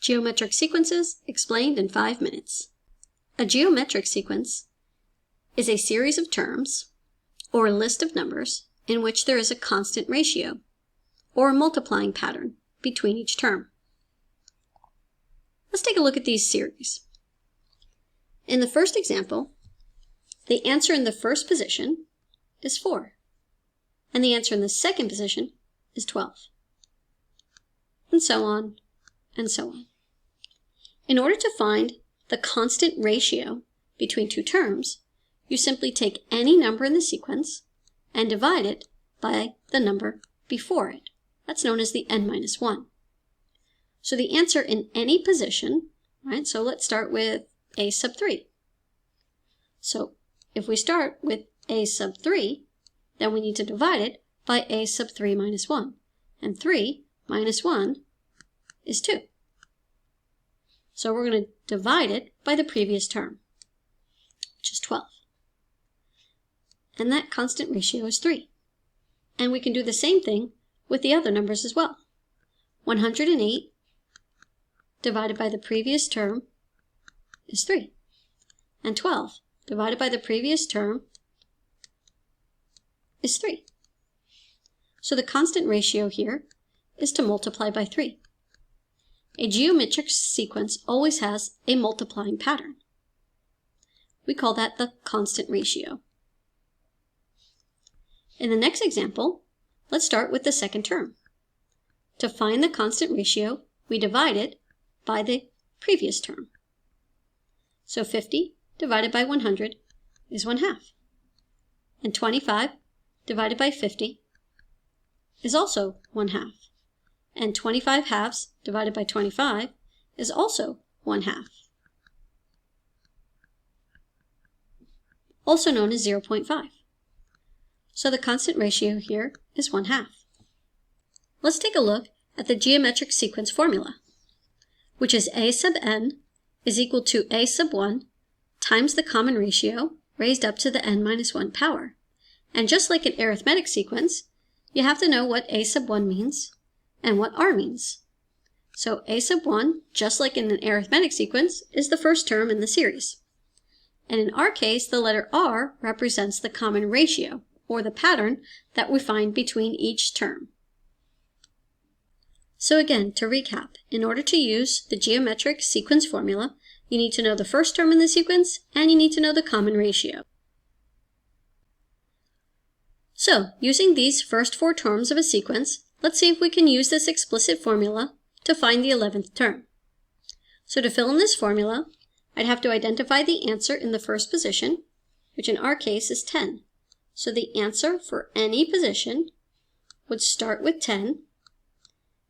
Geometric sequences explained in 5 minutes. A geometric sequence is a series of terms or a list of numbers in which there is a constant ratio or a multiplying pattern between each term. Let's take a look at these series. In the first example, the answer in the first position is 4, and the answer in the second position is 12, and so on, and so on. In order to find the constant ratio between two terms, you simply take any number in the sequence and divide it by the number before it. That's known as the n-1. So the answer in any position, right? So let's start with a sub 3. So if we start with a sub 3, then we need to divide it by a sub 3 minus 1. And 3 minus 1 is 2. So we're going to divide it by the previous term, which is 12. And that constant ratio is 3. And we can do the same thing with the other numbers as well. 108 divided by the previous term is 3. And 12 divided by the previous term is 3. So the constant ratio here is to multiply by 3. A geometric sequence always has a multiplying pattern. We call that the constant ratio. In the next example, let's start with the second term. To find the constant ratio, we divide it by the previous term. So 50 divided by 100 is 1/2. And 25 divided by 50 is also 1/2. And 25 halves divided by 25 is also 1/2. Also known as 0.5. So the constant ratio here is 1/2. Let's take a look at the geometric sequence formula, which is a sub n is equal to a sub 1 times the common ratio raised up to the n-1 power. And just like an arithmetic sequence, you have to know what a sub 1 means and what r means. So a sub 1, just like in an arithmetic sequence, is the first term in the series. And in our case, the letter r represents the common ratio, or the pattern that we find between each term. So again, to recap, in order to use the geometric sequence formula, you need to know the first term in the sequence, and you need to know the common ratio. So, using these first 4 terms of a sequence, let's see if we can use this explicit formula to find the 11th term. So to fill in this formula, I'd have to identify the answer in the first position, which in our case is 10. So the answer for any position would start with 10,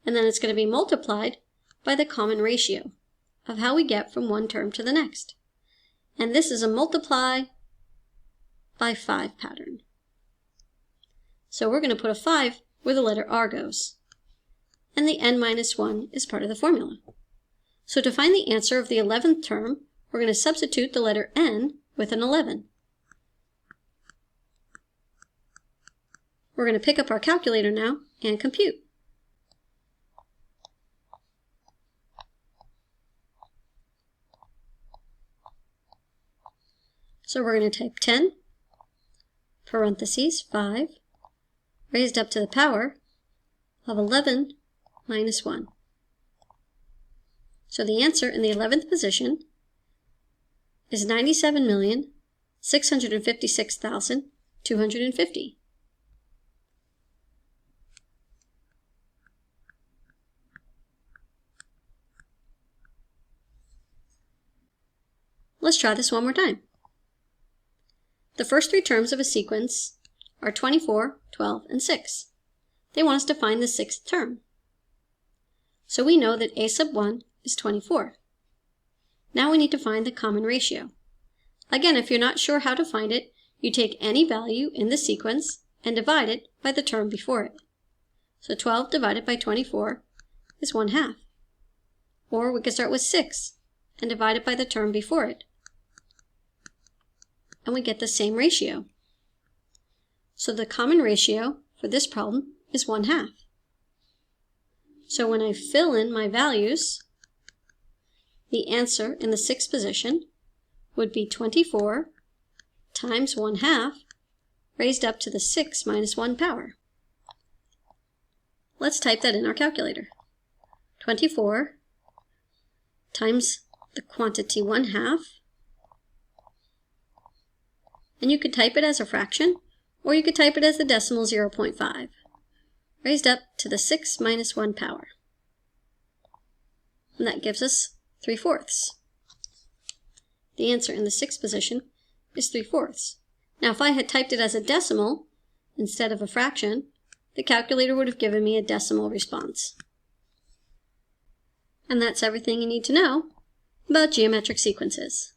and then it's going to be multiplied by the common ratio of how we get from one term to the next. And this is a multiply by 5 pattern. So we're going to put a 5 where the letter r goes. And the n-1 is part of the formula. So to find the answer of the 11th term, we're going to substitute the letter n with an 11. We're going to pick up our calculator now and compute. So we're going to type 10, parentheses, 5, raised up to the power of 11 minus 1. So the answer in the 11th position is 97,656,250. Let's try this one more time. The first 3 terms of a sequence are 24, 12, and 6. They want us to find the 6th term. So we know that a sub 1 is 24. Now we need to find the common ratio. Again, if you're not sure how to find it, you take any value in the sequence and divide it by the term before it. So 12 divided by 24 is 1/2. Or we could start with 6 and divide it by the term before it. And we get the same ratio. So the common ratio for this problem is 1/2. So when I fill in my values, the answer in the sixth position would be 24 times 1/2 raised up to the 6 minus 1 power. Let's type that in our calculator. 24 times the quantity 1/2, and you could type it as a fraction, or you could type it as the decimal 0.5, raised up to the 6 minus 1 power. And that gives us 3/4. The answer in the sixth position is 3/4. Now, if I had typed it as a decimal instead of a fraction, the calculator would have given me a decimal response. And that's everything you need to know about geometric sequences.